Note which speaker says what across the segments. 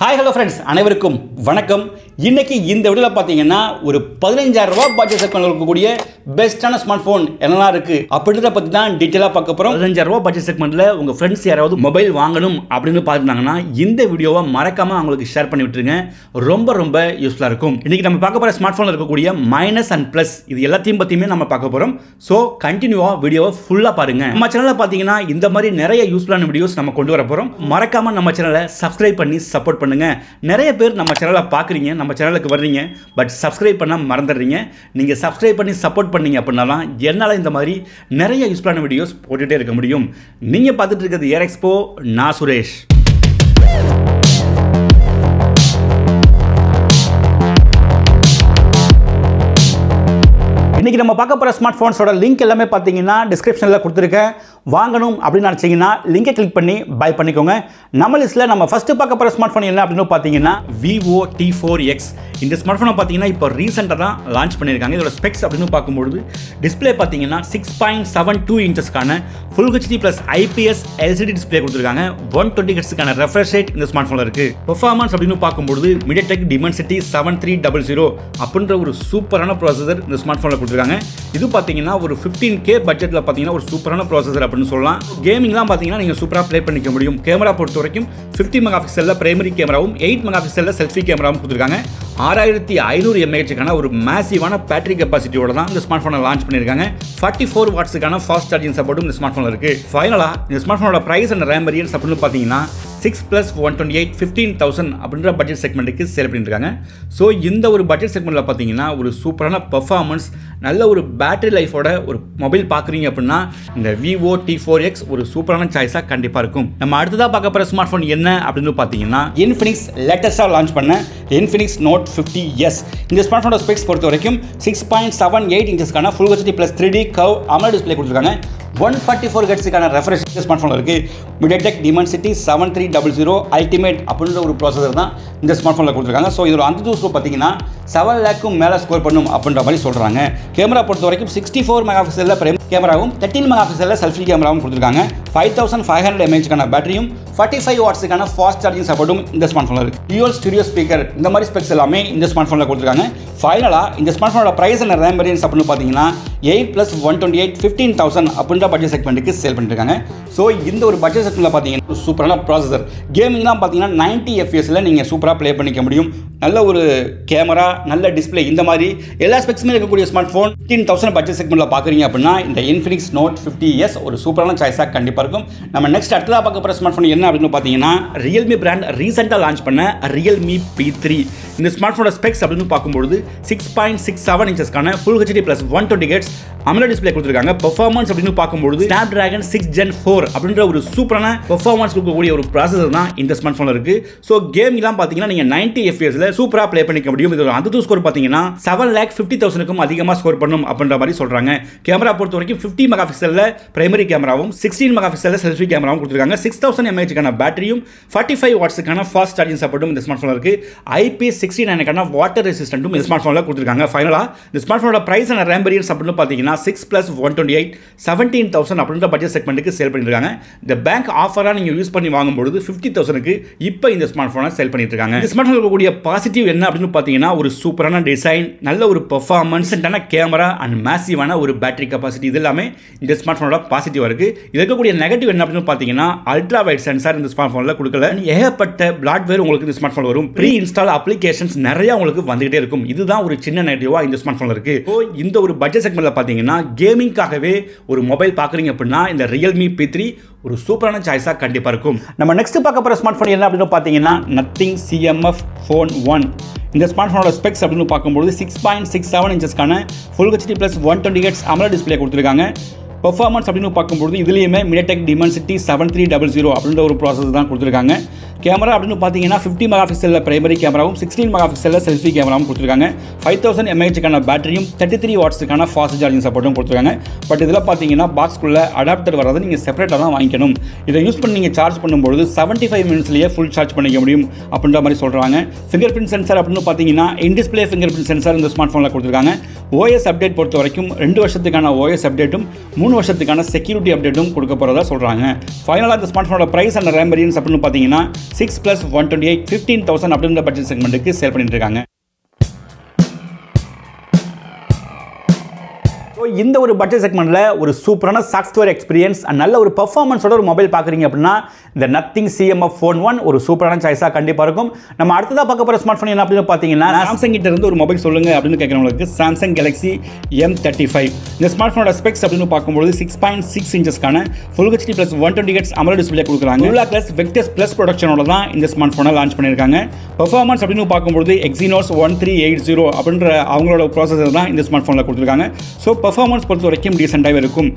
Speaker 1: Hi hello friends அனைவருக்கும் வணக்கம். இன்னைக்கு இந்த வீடியோல பாத்தீங்கன்னா ஒரு 15000 ரூபாய் பட்ஜெட் செக்மெண்ட்ல இருக்கக்கூடிய பெஸ்டான ஸ்மார்ட் போன் என்னலாம் இருக்கு அப்படிங்கறத பத்தி தான் டீடைலா பார்க்க போறோம். 15000 ரூபாய் பட்ஜெட் செக்மெண்ட்ல உங்க फ्रेंड्स யாராவது மொபைல் வாங்கணும் அப்படினு பார்த்தாங்கன்னா இந்த வீடியோவை மறக்காம அவங்களுக்கு ஷேர் பண்ணி விட்டுருங்க. ரொம்ப யூஸ்ஃபுல்லா இருக்கும். இன்னைக்கு நம்ம பார்க்க போற ஸ்மார்ட் போன்ல இருக்கக்கூடிய மைனஸ் அண்ட் பிளஸ் இது எல்லாத்தையும் பத்தியுமே நம்ம பார்க்க போறோம். சோ கண்டினியூவா வீடியோவை ஃபுல்லா பாருங்க. நம்ம சேனல்ல பாத்தீங்கன்னா இந்த மாதிரி நிறைய யூஸ்ஃபுல்லான வீடியோஸ் நம்ம கொண்டு வர போறோம். மறக்காம நம்ம சேனலை சப்ஸ்கிரைப் பண்ணி சப்போர்ட் பண்ணுங்க. நிறைய பேர் நம்ம சேனலை பார்க்குறீங்க, நம்ம சேனலுக்கு வர்றீங்க, பட் சப்ஸ்கிரைப் பண்ண மறந்துடுறீங்க. நீங்கள் சப்ஸ்கிரைப் பண்ணி சப்போர்ட் பண்ணீங்க அப்படின்னாலாம் என்னால் இந்த மாதிரி நிறைய யூஸ்ஃபுல்லான வீடியோஸ் போட்டுகிட்டே இருக்க முடியும். நீங்கள் பார்த்துட்டு இருக்கிறது ஏர் எக்ஸ்போ, நான் சுரேஷ். இன்னைக்கு நம்ம பார்க்க போகிற ஸ்மார்ட் ஃபோன்ஸோட லிங்க் எல்லாமே பார்த்தீங்கன்னா டிஸ்கிரிப்ஷனில் கொடுத்துருக்கேன். வாங்கணும் அப்படின்னு நினச்சிங்கன்னா லிங்கை கிளிக் பண்ணி பை பண்ணிக்கோங்க. நம்ம லிஸ்ட்டில் நம்ம ஃபஸ்ட்டு பார்க்க போகிற ஸ்மார்ட் ஃபோன் என்ன அப்படின்னு பார்த்தீங்கன்னா Vivo T4X. இந்த ஸ்மார்ட் ஃபோனை பார்த்தீங்கன்னா இப்போ ரீசெண்டாக தான் லான்ச் பண்ணியிருக்காங்க. இதோட ஸ்பெக்ஸ் அப்படின்னு பார்க்கும்பொழுது டிஸ்பிளே பார்த்தீங்கன்னா 6.72 இன்ச்சஸ்க்கான full HD plus IPS LCD display கொடுத்துருக்காங்க. 120 ஹெர்ட்ஸுக்கான ரெஃப்ரெஷ் ரேட் இந்த ஸ்மார்ட் ஃபோனில் இருக்குது. பெர்ஃபார்மன்ஸ் அப்படின்னு பார்க்கும்பொழுது MediaTek Dimensity 7300 அப்படின்ற ஒரு சூப்பரான ப்ராசஸர் இந்த ஸ்மார்ட் ஃபோனில் கொடுத்துருக்காங்க. இது பார்த்தீங்கன்னா ஒரு 15K பட்ஜெட்டில் பார்த்தீங்கன்னா ஒரு சூப்பரான ப்ராசஸர் அப்படின்னு சொல்லலாம். கேமிங்லாம் பார்த்தீங்கன்னா நீங்கள் சூப்பராக ப்ளே பண்ணிக்க முடியும். கேமரா பொறுத்த வரைக்கும் 50 மெகா பிக்சலில் பிரைமரி கேமராவும் 8 மெகா பிக்சலில் செல்ஃபி கேமராவும் கொடுத்துருக்காங்க. 6500 mAhக்கான ஒரு மேசிவான பேட்டரி கெப்பாசிட்டியோட தான் இந்த ஸ்மார்ட் ஃபோனை லான்ச் பண்ணியிருக்காங்க. 44 வாட்ஸுக்கான ஃபாஸ்ட் சார்ஜிங் சப்போர்ட்டும் இந்த ஸ்மார்ட் ஃபோனில் இருக்குது. ஃபைனலாக இந்த ஸ்மார்ட் ஃபோனோட ப்ரைஸ் அண்ட் ரேம் வேரியன்ஸ் அப்படின்னு பார்த்தீங்கன்னா 6+128 15,000 அப்படின்ற பட்ஜெட் செக்மெண்ட்டுக்கு சேல் பண்ணியிருக்காங்க. ஸோ இந்த ஒரு பட்ஜெட் செக்மெண்ட்டில் பார்த்தீங்கன்னா ஒரு சூப்பரான பர்ஃபார்மன்ஸ், நல்ல ஒரு பேட்டரி லைஃபோட ஒரு மொபைல் பார்க்குறீங்க அப்படின்னா இந்த Vivo T4X ஒரு சூப்பரான சாய்ஸாக கண்டிப்பாக இருக்கும். நம்ம அடுத்ததாக பார்க்க போகிற ஸ்மார்ட் ஃபோன் என்ன அப்படின்னு பார்த்தீங்கன்னா Infinix லேட்டஸ்ட்டாக லான்ச் பண்ண Infinix Note 50s. இந்த ஸ்மார்ட் ஃபோனோட ஸ்பெக்ஸ் பொறுத்த வரைக்கும் 6.78 இன்ச்சஸ்க்கான full HD plus 3D curve AMOLED display கொடுத்துருக்காங்க. 144 ஹெர்ட்ஸுக்கான ரெஃப்ரெஷ் ஸ்மார்ட் ஃபோனில் இருக்குது. MediaTek Dimensity 7300 Ultimate அப்படின்ற ஒரு ப்ராசஸர் தான் இந்த ஸ்மார்ட் ஃபோனில் கொடுத்துருக்காங்க. ஸோ இதோட அந்த ஸ்கோர் பார்த்தீங்கன்னா 7 lakhக்கும் மேலே ஸ்கோர் பண்ணும் அப்படின்ற மாதிரி சொல்கிறாங்க. கேமரா பொறுத்த வரைக்கும் 64 மெகா பிக்சலில் பிரைமரி கேமராவும் 13 மெகா பிக்சலில் செல்ஃபி கேமராவும் கொடுத்துருக்காங்க. 5500 mAhக்கான பேட்டரியும் 45 வாட்ஸுக்கான ஃபாஸ்ட் சார்ஜிங் சப்போர்ட்டும் இந்த ஸ்மார்ட் ஃபோனில் இருக்குது. டியூவல் ஸ்டூடியோ ஸ்பீக்கர் இந்த மாதிரி ஸ்பெக்ஸ் எல்லாமே இந்த ஸ்மார்ட் ஃபோனில் கொடுத்துருக்காங்க. ஃபைனலாக இந்த ஸ்மார்ட் ஃபோனோட ப்ரைஸ் அண்ட் ரேம் வேரியன்ஸ் அப்படின்னு பார்த்தீங்கன்னா 8+128 15,000 அப்படின்ற பட்ஜெட் செக்மெண்ட்டுக்கு சேல் பண்ணியிருக்காங்க. ஸோ இந்த ஒரு பட்ஜெட் செக்மெண்ட்டில் பார்த்தீங்கன்னா சூப்பரான ப்ராசஸர், கேமிங்லாம் பார்த்தீங்கன்னா 90 FPS நீங்கள் சூப்பராக ப்ளே பண்ணிக்க முடியும். நல்ல ஒரு கேமரா, நல்ல டிஸ்பிளே, இந்த மாதிரி எல்லா ஸ்பெக்ஸுமே இருக்கக்கூடிய ஸ்மார்ட் ஃபோன் 15,000 பட்ஜெட் செக்மெண்ட்டில் பார்க்குறீங்க அப்படின்னா இந்த Infinix Note 50s ஒரு சூப்பரான சாய்ஸாக கண்டிப்பாக இருக்கும். நம்ம நெக்ஸ்ட் அடுத்ததாக பார்க்க போகிற ஸ்மார்ட் ஃபோன் என்ன அப்படின்னு பார்த்தீங்கன்னா Realme பிராண்ட் ரீசெண்டாக லான்ச் பண்ண Realme P3. இந்த ஸ்மார்ட் ஃபோனோட ஸ்பெக்ஸ் அப்படின்னு பார்க்கும்போது 6.67 இன்ச்சஸ்க்கான full HD plus 120 hertz AMOLED display கொடுத்துருக்காங்க. பெர்ஃபார்மன்ஸ் அப்படின்னு பார்க்கும்போது Snapdragon 6 Gen 4 அப்படின்ற ஒரு சூப்பரான பெர்ஃபார்மன்ஸ் கொடுக்கக்கூடிய ஒரு ப்ராசஸர் தான் இந்த ஸ்மார்ட் ஃபோனில் இருக்குது. ஸோ கேமிங்லாம் பார்த்தீங்கன்னா நீங்கள் 90 FPSல சூப்பராக ப்ளே பண்ணிக்க முடியும். இதோட அந்த ஸ்கோர் பார்த்தீங்கன்னா 7,50,000க்கும் அதிகமாக ஸ்கோர் பண்ணும் அப்படின்ற மாதிரி சொல்கிறாங்க. கேமரா பொறுத்த வரைக்கும் 50 மெகா பிக்சலில் பிரைமரி கேமராவும் 16 மெகா பிக்சலில் செல்ஃபி கேமராவும் கொடுத்துருக்காங்க. 6000 mAhக்கான பேட்டரியும் 45 வாட்ஸுக்கான ஃபாஸ்ட் சார்ஜிங் சப்போர்ட்டும் இந்த ஸ்மார்ட் ஃபோனில் இருக்குது. IP69க்கான வாட்டர் ரெசிஸ்டன்ட்டும் இந்த ஸ்மார்ட் ஃபோனில் கொடுத்துருக்காங்க. ஃபைனலாக இந்த ஸ்மார்ட் ஃபோனோட ப்ரைஸ் அண்ட் ரேம் வேரியன்ஸ் அப்படின்னு பார்த்தீங்கன்னா 6+128 17,000 அப்படின்ற பட்ஜெட் செக்மெண்ட்டுக்கு சேல் பண்ணியிருக்காங்க. இந்த பேங்க் ஆஃபராக நீங்கள் யூஸ் பண்ணி வாங்கும்போது 50,000க்கு இப்போ இந்த ஸ்மார்ட் ஃபோனை சேல் பண்ணிட்டு இருக்காங்க. இந்த ஸ்மார்ட் ஃபோன் இருக்கக்கூடிய பாசிட்டிவ் என்ன அப்படின்னு பார்த்தீங்கன்னா ஒரு சூப்பரான டிசைன், நல்ல ஒரு பெர்ஃபார்மன்ஸ், கேமரா அண்ட் மேசிவான ஒரு பேட்டரி கெப்பாசிட்டி, இது எல்லாமே இந்த ஸ்மார்ட் ஃபோனோட பாசிட்டிவாக இருக்குது. இது இருக்கக்கூடிய நெகட்டிவ் என்ன அப்படின்னு பார்த்தீங்கன்னா அல்ட்ரா வைட் சென்சார் இந்த ஸ்மார்ட் ஃபோனில் கொடுக்கல. ஏகப்பட்ட பிளாட்வேர் உங்களுக்கு இந்த ஸ்மார்ட் ஃபோன் வரும். ப்ரீ இன்ஸ்டால் அப்ளிகேஷன்ஸ் நிறைய உங்களுக்கு வந்துகிட்டே இருக்கும். இதுதான் ஒரு சின்ன நெகட்டிவாக இந்த ஸ்மார்ட் ஃபோனில் இருக்குது. ஸோ இந்த ஒரு பட்ஜெட் செக்மெண்ட்டில் பார்த்தீங்கன்னா கேமிங்காகவே ஒரு மொபைல் பார்க்குறீங்க அப்படின்னா இந்த Realme P3 ஒரு சூப்பரான சாய்ஸாக கண்டிப்பாக இருக்கும். நம்ம நெக்ஸ்ட் பார்க்க போகிற ஸ்மார்ட் ஃபோன் என்ன அப்படின்னு பார்த்தீங்கன்னா Nothing CMF Phone 1. இந்த ஸ்மார்ட் ஃபோனோட ஸ்பெக்ஸ் அப்படின்னு பார்க்கும்போது 6.67 இன்ச்சஸ்க்கான full HD plus 120 hertz AMOLED display கொடுத்துருக்காங்க. பெர்ஃபார்மன்ஸ் அப்படின்னு பார்க்கும்போது இதுலேயுமே MediaTek Dimensity 7300 அப்படின்ற ஒரு ப்ராசஸ் தான் கொடுத்துருக்காங்க. கேமரா அப்படின்னு பார்த்தீங்கன்னா 50 மெகா பிக்சலில் பிரைமரி கேமராவும் 16 மெகா பிக்சலில் செல்ஃபி கேமராவும் கொடுத்துருக்காங்க. 5000 mAhக்கான பேட்டரியும் 33 வாட்ஸுக்கான ஃபாஸ்ட் சார்ஜிங் சப்போர்ட்டும் கொடுத்துருக்காங்க. பட் இதில் பார்த்தீங்கன்னா பாக்ஸ்க்குள்ளே அடாப்டர் வராது, நீங்கள் செப்பரேட்டாக தான் வாங்கிக்கணும். இதை யூஸ் பண்ணி நீங்கள் சார்ஜ் பண்ணும்போது 75 மினிட்ஸ்லேயே ஃபுல் சார்ஜ் பண்ணிக்க முடியும் அப்படின்ற மாதிரி சொல்கிறாங்க. ஃபிங்கர் பிரிண்ட் சென்சார் அப்படின்னு பார்த்தீங்கன்னா இன்டிஸ்பிளே ஃபிங்கர் பிரிண்ட் சென்சார் இந்த ஸ்மார்ட் ஃபோனில் கொடுத்துருக்காங்க. OS அப்டேட் பொறுத்த வரைக்கும் 2 வருஷத்துக்கான OS அப்டேட்டும் 3 வருஷத்துக்கான செக்யூரிட்டி அப்டேட்டும் கொடுக்க போகிறதா சொல்கிறாங்க. ஃபைனலாக இந்த ஸ்மார்ட் ஃபோனோட ப்ரைஸ் அண்ட் ரேம் வேரியன்ஸ் அப்படின்னு பார்த்தீங்கன்னா 6+128 15,000 அப்படின்ற பட்ஜெட் செக்மெண்ட்டுக்கு சேல் பண்ணிட்டு இருக்காங்க. இந்த ஒரு பட்ஜெட் செக்மெண்ட்ல ஒரு சூப்பரான சாஃப்ட்வேர் எக்ஸ்பீரியன்ஸ் அண்ட் நல்ல ஒரு பெர்ஃபார்மன்ஸோட ஒரு மொபைல் பார்க்குறீங்க அப்படின்னா இந்த நத்திங் CMF Phone 1 ஒரு சூப்பரான சாய்ஸாக கண்டிப்பாக இருக்கும். நம்ம அடுத்ததாக பார்க்க போகிற ஸ்மார்ட் ஃபோன் என்ன அப்படின்னு பார்த்தீங்கன்னா சாம்சங் கிட்ட இருந்து ஒரு மொபைல் சொல்லுங்க அப்படின்னு கேட்குறவங்களுக்கு சாம்சங் Galaxy M35. இந்த ஸ்மார்ட் ஃபோனோட ஸ்பெக்ஸ் அப்படின்னு பார்க்கும்போது 6.6 இன்ச்சஸ்க்கான ஃபுல் HD + 120 Hz AMOLED டிஸ்பிளே கொடுக்குறாங்க. Dual-Class Vectus Plus ப்ரொடக்ஷனோட தான் இந்த ஸ்மார்ட் ஃபோனை லான்ச் பண்ணியிருக்காங்க. பெர்ஃபார்மன்ஸ் அப்படின்னு பார்க்கும்போது Exynos 1380 அப்படின்ற அவங்களோட ப்ராசஸர் தான் இந்த ஸ்மார்ட் ஃபோனில் கொடுத்துருக்காங்க. ஸோ பெர்ஃபார்மன்ஸ் பொறுத்த வரைக்கும் டீசெண்டாகவே இருக்கும்.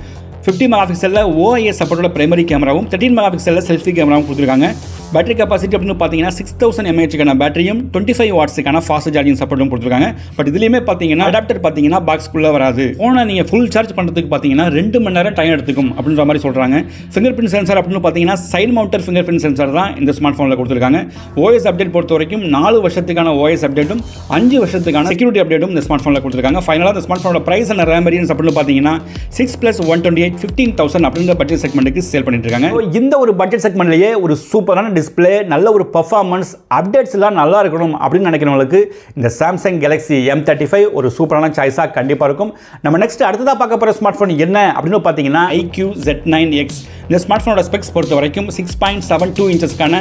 Speaker 1: 50 மெகாபிக்சலில் OIS சப்போர்ட்டோட பிரைமரி கேமராவும் 13 மெகாபிக்சலில் செல்ஃபி கேமராவும் கொடுத்துருக்காங்க. பேட்டரி கெப்பாசிட்டி அப்படின்னு பார்த்தீங்கன்னா 6000 mAh பேட்டரியும் 25 வாட்ஸுக்கான ஃபாஸ்ட் சார்ஜிங் சப்போர்ட்டும் கொடுத்துருக்காங்க. பட் இதுலேயுமே பார்த்தீங்கன்னா அடாப்டர் பார்த்தீங்கன்னா பாக்ஸ்குள்ளே வராது. ஃபோனை நீங்கள் ஃபுல் சார்ஜ் பண்ணுறதுக்கு பார்த்தீங்கன்னா 2 மணி நேரம் டைம் எடுத்துக்கும் அப்படின்ற மாதிரி சொல்கிறாங்க. ஃபிங்கர் பிரிண்ட் சென்சார் அப்படின்னு பார்த்தீங்கன்னா சைட் மவுண்டர் ஃபிங்கர் பிரிண்ட் சென்சார் தான் இந்த ஸ்மார்ட் ஃபோனில் கொடுத்துருக்காங்க. OS அப்டேட் பொறுத்த வரைக்கும் 4 வருஷத்துக்கான OS அப்டேட்டும் 5 வருஷத்துக்கான செக்யூரிட்டி அப்டேட்டும் இந்த ஸ்மார்ட் ஃபோனில் கொடுத்துருக்காங்க. ஃபைனலாக இந்த ஸ்மார்ட் ஃபோனோட பிரைஸ் அண்ட் ரேம் வேரியன்ஸ் அப்படின்னு பார்த்தீங்கன்னா 6+128 15,000 அப்படின்ற பட்ஜெட் செக்மெண்ட்டுக்கு சேல் பண்ணிட்டு இருக்காங்க. இந்த ஒரு பட்ஜெட் செக்மெண்ட்லேயே ஒரு சூப்பரான டிஸ்பிளே, நல்ல ஒரு பெர்ஃபார்மன்ஸ், அப்டேட்ஸ் எல்லாம் நல்லா இருக்கணும் அப்படின்னு நினைக்கிறவங்களுக்கு இந்த சாம்சங் Galaxy M35 ஒரு சூப்பரான சாய்ஸாக கண்டிப்பாக இருக்கும். நம்ம நெக்ஸ்ட் அடுத்ததாக பார்க்க போகிற ஸ்மார்ட் ஃபோன் என்ன அப்படின்னு பார்த்தீங்கன்னா iQ Z9X. இந்த ஸ்மார்ட் ஃபோனோட ஸ்பெக்ஸ் பொறுத்த வரைக்கும் 6.72 இன்ச்சஸ்க்கான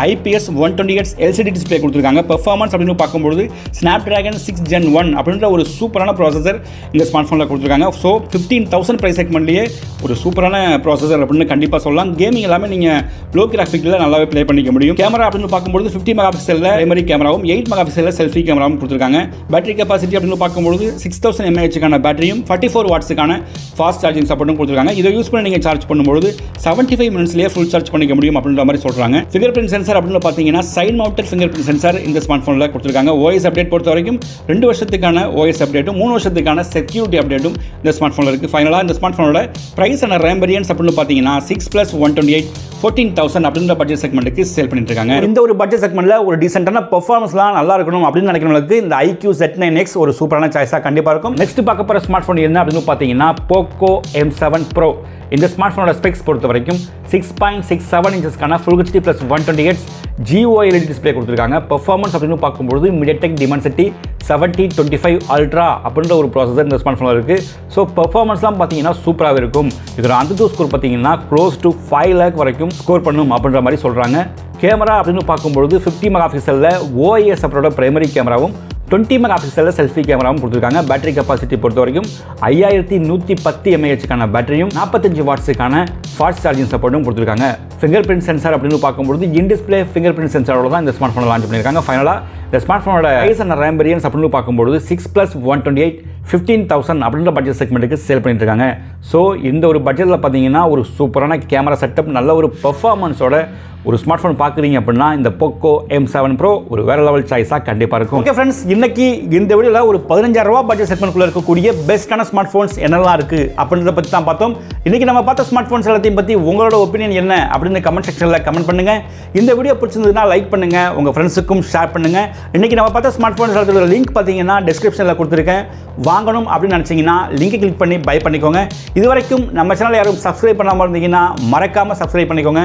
Speaker 1: IPS 120 Hz LCD டிஸ்பிளே கொடுத்துருக்காங்க. பெர்ஃபார்மன்ஸ் அப்படின்னு பார்க்கும்போது Snapdragon 6 Gen 1 அப்படின்ற ஒரு சூப்பரான ப்ராசஸர் இந்த ஸ்மார்ட் ஃபோனில் கொடுத்துருக்காங்க. ஸோ 15,000 ப்ரைஸ் செக்மெண்ட்லேயே ஒரு சூப்பரான ப்ராசஸர் அப்படின்னு கண்டிப்பாக சொல்லலாம். கேமிங் எல்லாமே நீங்கள் லோ கிராஃபிக்கில் நல்லாவே ப்ளே பண்ணிக்க முடியும். கேமரா அப்படின்னு பார்க்கும்போது 50 மெகாபிக்சலில் பிரைமரி கேமராவும் 8 மெகாபிக்சலில் செல்ஃபி கேமராவும் கொடுத்துருக்காங்க. பேட்டரி கெப்பாசிட்டி அப்படின்னு பார்க்கும்போது 6000 mAh பேட்டரியும் 44 வாட்ஸுக்கான ஃபாஸ்ட் சார்ஜிங் சப்போர்ட்டும் கொடுத்துருக்காங்க. இதை யூஸ் பண்ணி நீங்கள் சார்ஜ் பண்ணும்போது 75 மினிட்ஸ்லேயே ஃபுல் சார்ஜ் பண்ணிக்க முடியும் அப்படின்ற மாதிரி சொல்கிறாங்க. ஃபிங்கர் பிரிண்ட் சென்சார் அப்படின்னு பார்த்தீங்கன்னா side mounted finger print sensor இந்த ஸ்மார்ட் ஃபோனில் கொடுத்துருக்காங்க. OS அப்டேட் பொறுத்த வரைக்கும் 2 வருஷத்துக்கான OS அப்டேட்டும் 3 வருஷத்துக்கான செக்யூரிட்டி அப்டேட்டும் இந்த ஸ்மார்ட் ஃபோனில் இருக்குது. ஃபைனலாக இந்த ஸ்மார்ட் ஃபோனோட பிரைஸ் அண்ட் ரேம் வேரியன்ஸ் அப்படின்னு பார்த்தீங்கன்னா 6+128 14,000 அப்படின்ற பட்ஜெட் செக்மெண்ட்டுக்கு சேல் பண்ணிட்டு இருக்காங்க. இந்த ஒரு பட்ஜெட் செக்மெண்ட்ல ஒரு டீசென்ட்டான பெர்ஃபார்மன்ஸ்லாம் நல்லா இருக்கணும் அப்படின்னு நினைக்கிறவங்களுக்கு இந்த iQ Z9X ஒரு சூப்பரான சாய்ஸாக கண்டிப்பாக இருக்கும். நெக்ஸ்ட் பார்க்க போகிற ஸ்மார்ட் ஃபோன் என்ன அப்படின்னு பார்த்தீங்கன்னா Poco M7 Pro. இந்த ஸ்மார்ட் ஃபோனோட ஸ்பெக்ஸ் பொறுத்த வரைக்கும் 6.67 இன்ச்சஸ்க்கான ஃபுல் HD + 120 Hz GOLED டிஸ்பிளே கொடுத்துருக்காங்க. பெர்ஃபார்மன்ஸ் அப்படின்னு பார்க்கும்போது MediaTek Dimensity 7025 Ultra அப்படின்ற ஒரு ப்ராசஸர் இந்த ஸ்மார்ட் ஃபோனில் இருக்குது. ஸோ பெர்ஃபார்மன்ஸ்லாம் பார்த்தீங்கன்னா சூப்பராகவே இருக்கும். இதோட AnTuTu ஸ்கோர் பார்த்தீங்கன்னா க்ளோஸ் டு 5 lakh வரைக்கும் ஸ்கோர் பண்ணும் அப்படின்ற மாதிரி சொல்கிறாங்க. கேமரா அப்படின்னு பார்க்கும்போது 50 மெகாபிக்சலில் OIS சப்போர்ட்டோட பிரைமரி கேமராவும் 20 மெகாபிக்சலில் செல்ஃபி கேமராவும் கொடுத்துருக்காங்க. பேட்டரி கெப்பாசிட்டி பொறுத்த வரைக்கும் 5110 mAh பேட்டரியும் 45 வாட்ஸுக்கான ஃபாஸ்ட் சார்ஜிங் சப்போர்ட்டும் கொடுத்துருக்காங்க. ஃபிங்கர் பிரிண்ட் சென்சார் அப்படின்னு பார்க்கும்போது இன் டிஸ்பிளே ஃபிங்கர் பிரிண்ட் சென்சாரோட தான் இந்த ஸ்மார்ட் ஃபோனை லான்ச் பண்ணியிருக்காங்க. ஃபைனலாக இந்த ஸ்மார்ட் ஃபோனோட பிரைஸ் அண்ட் ரேம் வேரியன்ஸ் அப்படின்னு பார்க்கும்போது 6+128 15,000 அப்படின்ற பட்ஜெட் செக்மெண்ட்டுக்கு சேல் பண்ணிட்டு இருக்காங்க. ஸோ இந்த ஒரு பட்ஜெட்டில் பார்த்தீங்கன்னா ஒரு சூப்பரான கேமரா செட்டப், நல்ல ஒரு பெர்ஃபார்மன்ஸோட ஒரு ஸ்மார்ட் ஃபோன் பார்க்குறீங்க அப்படின்னா இந்த Poco M7 Pro ஒரு வேற லெவல் சாய்ஸாக கண்டிப்பாக இருக்கும். ஓகே ஃப்ரெண்ட்ஸ், இன்னைக்கு இந்த வீடியோவில் ஒரு 15,000 ரூபா பட்ஜெட் செக்மெண்ட்குள்ளே இருக்கக்கூடிய பெஸ்ட்டான ஸ்மார்ட் ஃபோன்ஸ் என்னெல்லாம் இருக்குது அப்படின்றத பற்றி தான் பார்த்தோம். இன்றைக்கி நம்ம பார்த்த ஸ்மார்ட் ஃபோன்ஸ் எல்லாத்தையும் பற்றி உங்களோட ஒப்பீனியன் என்ன அப்படின்னு கமெண்ட் செக்ஷனில் கமெண்ட் பண்ணுங்கள். இந்த வீடியோ பிடிச்சிருந்ததுன்னா லைக் பண்ணுங்கள், உங்கள் ஃப்ரெண்ட்ஸுக்கும் ஷேர் பண்ணுங்கள். இன்றைக்கி நம்ம பார்த்த ஸ்மார்ட் ஃபோன்ஸ் எல்லாத்தோட லிங்க் பார்த்தீங்கன்னா டிஸ்கிரிப்ஷனில் கொடுத்துருக்கேன். வாங்கணும் அப்படின்னு நினச்சிங்கன்னா லிங்கை கிளிக் பண்ணி பை பண்ணிக்கோங்க. இது வரைக்கும் நம்ம சேனல் யாரும் சப்ஸ்கிரைப் பண்ணாமல் இருந்தீங்கன்னா மறக்காமல் சப்ஸ்கிரைப் பண்ணிக்கோங்க.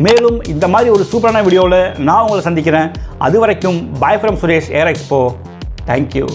Speaker 1: மேலும் இந்த மாதிரி ஒரு சூப்பரான வீடியோவில் நான் உங்களை சந்திக்கிறேன். அது வரைக்கும் by from Suresh air expo. Thank you.